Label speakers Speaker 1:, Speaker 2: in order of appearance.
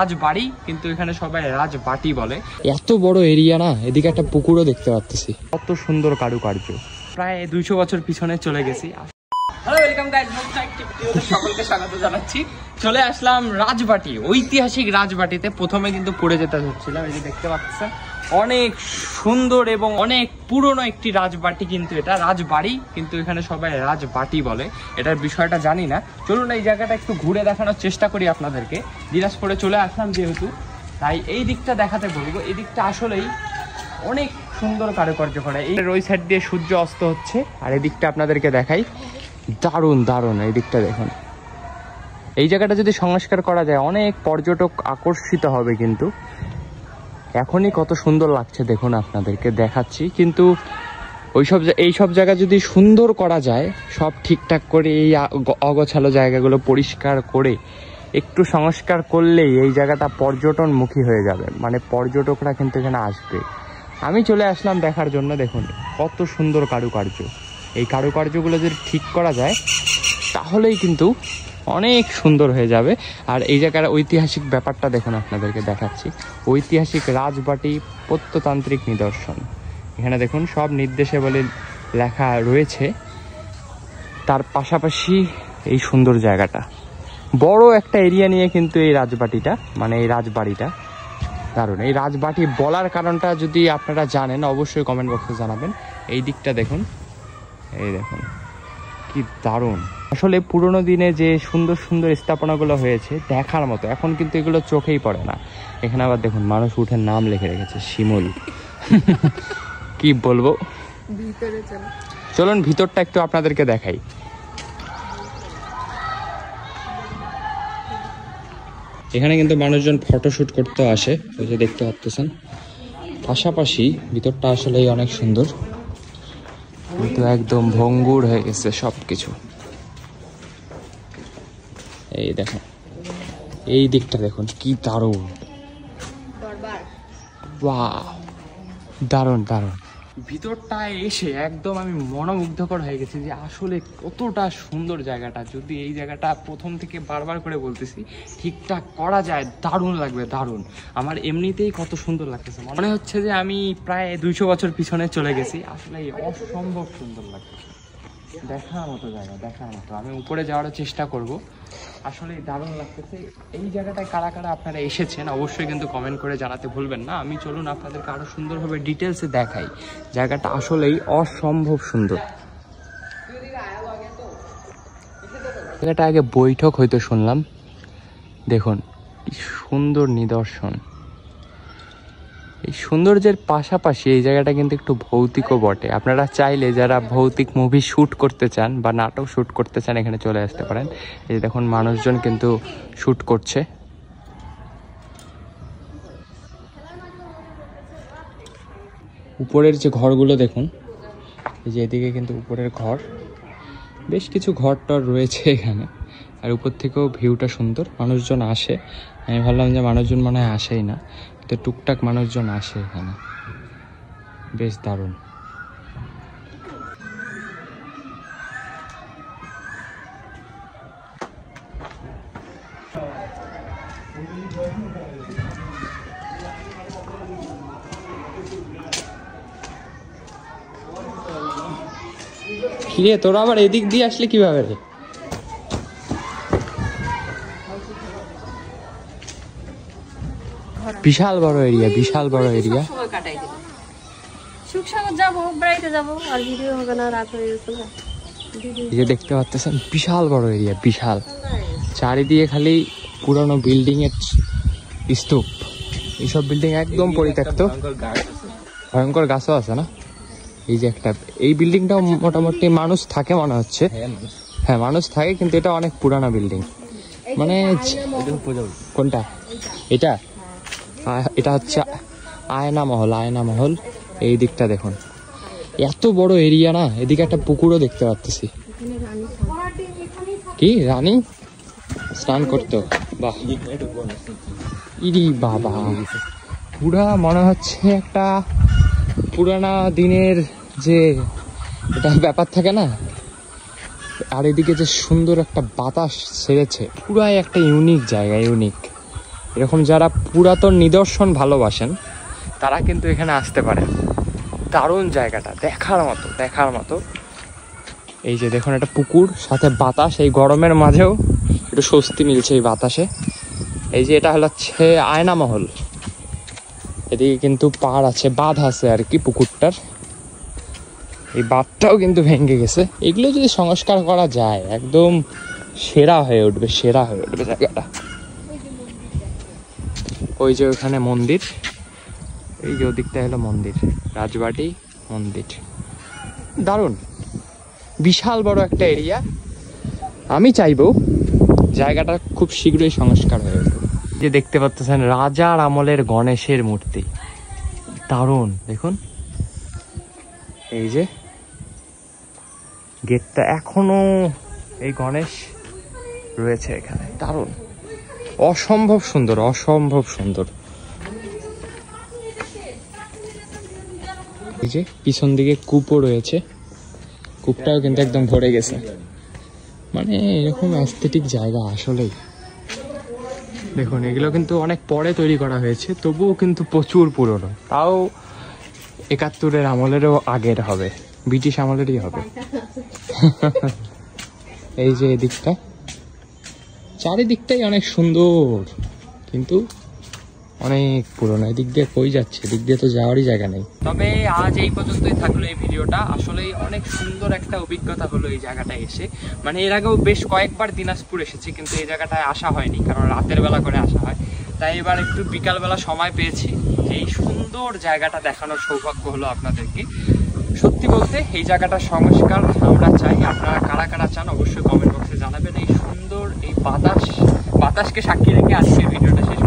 Speaker 1: রাজবাড়ি কিন্তু এখানে সবাই রাজবাটি বলে। এত বড় এরিয়া না, এদিকে একটা পুকুরও দেখতে পাচ্ছি। কত সুন্দর কারুকার্য। প্রায় 200 বছর পিছনে চলে গেছি। হ্যালো, ওয়েলকাম গাইস, সকলকে স্বাগত জানাচ্ছি। চলে আসলাম রাজবাটি, ঐতিহাসিক রাজবাটিতে। প্রথমে কিন্তু পড়ে যেতে হচ্ছিলাম, এই যে দেখতে পাচ্ছেন অনেক সুন্দর এবং অনেক পুরনো একটি রাজবাটি। কিন্তু এটা রাজবাড়ি কিন্তু এখানে সবাই রাজবাটি বলে। এটার বিষয়টা জানি না। চলুন এই জায়গাটা একটু ঘুরে দেখানোর চেষ্টা করি আপনাদেরকে। দিনাজপুরে চলে আসলাম যেহেতু, তাই এই দিকটা দেখাতে বলবো। এই দিকটা আসলেই অনেক সুন্দর কারুকার্য করা। এই ওই সাইড দিয়ে সূর্য অস্ত হচ্ছে, আর এই দিকটা আপনাদেরকে দেখাই। দারুণ দারুণ, এই দিকটা দেখুন। এই জায়গাটা যদি সংস্কার করা যায় অনেক পর্যটক আকর্ষিত হবে। কিন্তু এখনই কত সুন্দর লাগছে দেখুন, আপনাদেরকে দেখাচ্ছি। কিন্তু এইসব জায়গা যদি সুন্দর করা যায়, সব ঠিকঠাক করে এই অগোছালো জায়গাগুলো পরিষ্কার করে একটু সংস্কার করলেই এই জায়গাটা পর্যটনমুখী হয়ে যাবে। মানে পর্যটকরা কিন্তু এখানে আসবে। আমি চলে আসলাম দেখার জন্য। দেখুন কত সুন্দর কারুকার্য। এই কারুকার্যগুলো যদি ঠিক করা যায় তাহলেই কিন্তু অনেক সুন্দর হয়ে যাবে। আর এই জায়গার ঐতিহাসিক ব্যাপারটা দেখুন, আপনাদেরকে দেখাচ্ছি। ঐতিহাসিক রাজবাটি প্রত্নতান্ত্রিক নিদর্শন। এখানে দেখুন সব নির্দেশাবলী লেখা রয়েছে। তার পাশাপাশি এই সুন্দর জায়গাটা, বড় একটা এরিয়া নিয়ে কিন্তু এই রাজবাটিটা, মানে এই রাজবাড়িটা দারুণ। এই রাজবাটি বলার কারণটা যদি আপনারা জানেন অবশ্যই কমেন্ট বক্সে জানাবেন। এই দিকটা দেখুন, এই দেখুন কি দারুণ। আসলে পুরোনো দিনে যে সুন্দর সুন্দর স্থাপনাগুলো হয়েছে দেখার মতো, এখন কিন্তু এগুলো চোখেই পড়ে না। এখানে আবার দেখুন মানুষ উঠে নাম লিখে রেখেছে, শিমুল। কি বলবো, চলুন ভিতরটা একটু আপনাদেরকে দেখাই। এখানে কিন্তু মানুষজন ফটোশুট করতে আসে, ওই যে দেখতে পাচ্ছেন। পাশাপাশি ভিতরটা আসলেই অনেক সুন্দর, কিন্তু একদম ভঙ্গুর হয়ে গেছে সব কিছু। এই দেখুন, এই দিকটা দেখুন কি দারুণ। বাহ, দারুণ দারুণ। ভিতরটা এসে একদম আমি মনোমুগ্ধকর হয়ে গেছি যে আসলে কতটা সুন্দর জায়গাটা। যদি এই জায়গাটা প্রথম থেকে বারবার করে বলতেছি ঠিকঠাক করা যায়, দারুণ লাগবে, দারুণ। আমার এমনিতেই কত সুন্দর লাগতেছে, মনে হচ্ছে যে আমি প্রায় 200 বছর পিছনে চলে গেছি। আসলে অসম্ভব সুন্দর লাগতেছে, দেখার মতো জায়গা, দেখার মতো। আমি উপরে যাওয়ার চেষ্টা করব। আসলে দারুণ লাগতেছে। এই জায়গাটায় কারা কারা আপনারা এসেছেন অবশ্যই কিন্তু কমেন্ট করে জানাতে ভুলবেন না। আমি চলুন আপনাদেরকে আরো সুন্দরভাবে ডিটেলসে দেখাই। জায়গাটা আসলেই অসম্ভব সুন্দর। জায়গাটা আগে বৈঠক হইতো শুনলাম। দেখুন কি সুন্দর নিদর্শন। এই সৌন্দর্যের পাশাপাশি এই জায়গাটা কিন্তু একটু ভৌতিকও বটে। আপনারা চাইলে যারা ভৌতিক মুভি শ্যুট করতে চান বা নাটক শ্যুট করতে চান এখানে চলে আসতে পারেন। এই যে দেখুন মানুষজন কিন্তু শ্যুট করছে। উপরের যে ঘরগুলো দেখুন, এই যে এদিকে কিন্তু উপরের ঘর, বেশ কিছু ঘর টর রয়েছে এখানে। আর উপর থেকেও ভিউটা সুন্দর। মানুষজন আসে, আমি ভাবলাম যে মানুষজন মনে হয় আসেই না, তো টুকটাক মানুষজন আসে এখানে। বেশ দারুণ। কিরে তোরা আবার এদিক দিয়ে আসলে কিভাবে রে? বিশাল বড় এরিয়া, বিশাল বড় এরিয়া। এই যে দেখতে পাচ্ছেন বিশাল বড় এরিয়া, বিশাল। চারিদিকে খালি পুরানো বিল্ডিং এর স্তূপ। এইসব বিল্ডিং একদম পরিত্যক্ত। ভয়ঙ্কর গাছও আছে না? এই যে একটা, এই বিল্ডিংটাও মোটামুটি মানুষ থাকে মনে হচ্ছে। হ্যাঁ মানুষ থাকে, কিন্তু এটা অনেক পুরানা বিল্ডিং। মানে কোনটা? এটা এটা হচ্ছে আয়না মহল, আয়না মহল। এই দিকটা দেখুন এত বড় এরিয়া না, এদিকে একটা পুকুরও দেখতে পাচ্ছি। কি রানী স্নান করতো? বাহ, ইরি বাবা, পুরা মনে হচ্ছে একটা পুরানা দিনের যে এটা ব্যাপার থাকে না। আর এদিকে যে সুন্দর একটা বাতাস ছেড়েছে, পুরাই একটা ইউনিক জায়গা, ইউনিক। এরকম যারা পুরাতন নিদর্শন ভালোবাসেন তারা কিন্তু এখানে আসতে পারেন। দারুণ জায়গাটা, দেখার মতো। এই যে দেখুন একটা পুকুর, সাথে বাতাস, এই গরমের মাঝেও একটু স্বস্তি মিলছে এই বাতাসে। এই যে এটা হচ্ছে আয়না মহল, এদিকে কিন্তু পাড় আছে, বাঁধ আছে আর কি পুকুরটার। এই বাঁধটাও কিন্তু ভেঙে গেছে। এগুলো যদি সংস্কার করা যায় একদম সেরা হয়ে উঠবে জায়গাটা। ওই যে ওখানে মন্দির, এই যে ওদিকটা হলো মন্দির, রাজবাটি মন্দির। দারুণ বিশাল বড় একটা এরিয়া। আমি চাইবো জায়গাটা খুব শীঘ্রই সংস্কার হয়ে উঠবে। যে দেখতে পাচ্ছেন রাজার আমলের গণেশের মূর্তি, দারুণ। দেখুন এই যে গেটটা এখনো এই গণেশ রয়েছে এখানে, দারুণ, অসম্ভব সুন্দর। এই যে পিছন দিকে কূপও রয়েছে, কূপটাও কিন্তু একদম ভরে গেছে। মানে এরকম অ্যাস্থেটিক জায়গা আসলেই। দেখুন এগুলো কিন্তু অনেক পরে তৈরি করা হয়েছে, তবুও কিন্তু প্রচুর পুরনো। তাও ৭১-এর আমলেরও আগের হবে, ব্রিটিশ আমলেরই হবে। এই যে এদিকটা, চারিদিকটাই অনেক সুন্দর, কিন্তু অনেক পুরনো। এদিক দিয়ে কই যাচ্ছে, এদিক দিয়ে তো যাওয়ারই জায়গা নেই। তবে আজ এই পর্যন্তই থাকলো এই ভিডিওটা। আসলেই অনেক সুন্দর একটা অভিজ্ঞতা হলো এই জায়গাটায় এসে। মানে এর আগেও বেশ কয়েকবার দিনাজপুর এসেছি, কিন্তু এই জায়গাটায় আসা হয়নি, কারণ রাতের বেলা করে আসা হয়। তাই এবার একটু বিকালবেলা সময় পেয়েছি, এই সুন্দর জায়গাটা দেখানোর সৌভাগ্য হলো আপনাদেরকে। সত্যি বলতে এই জায়গাটার সংস্কার আমরা চাই। আপনারা কারা কারা চান অবশ্যই কমেন্ট বক্সে জানাবেন। এই সুন্দর এই বাতাসকে সাক্ষী রেখে আজকের ভিডিওটা শেষ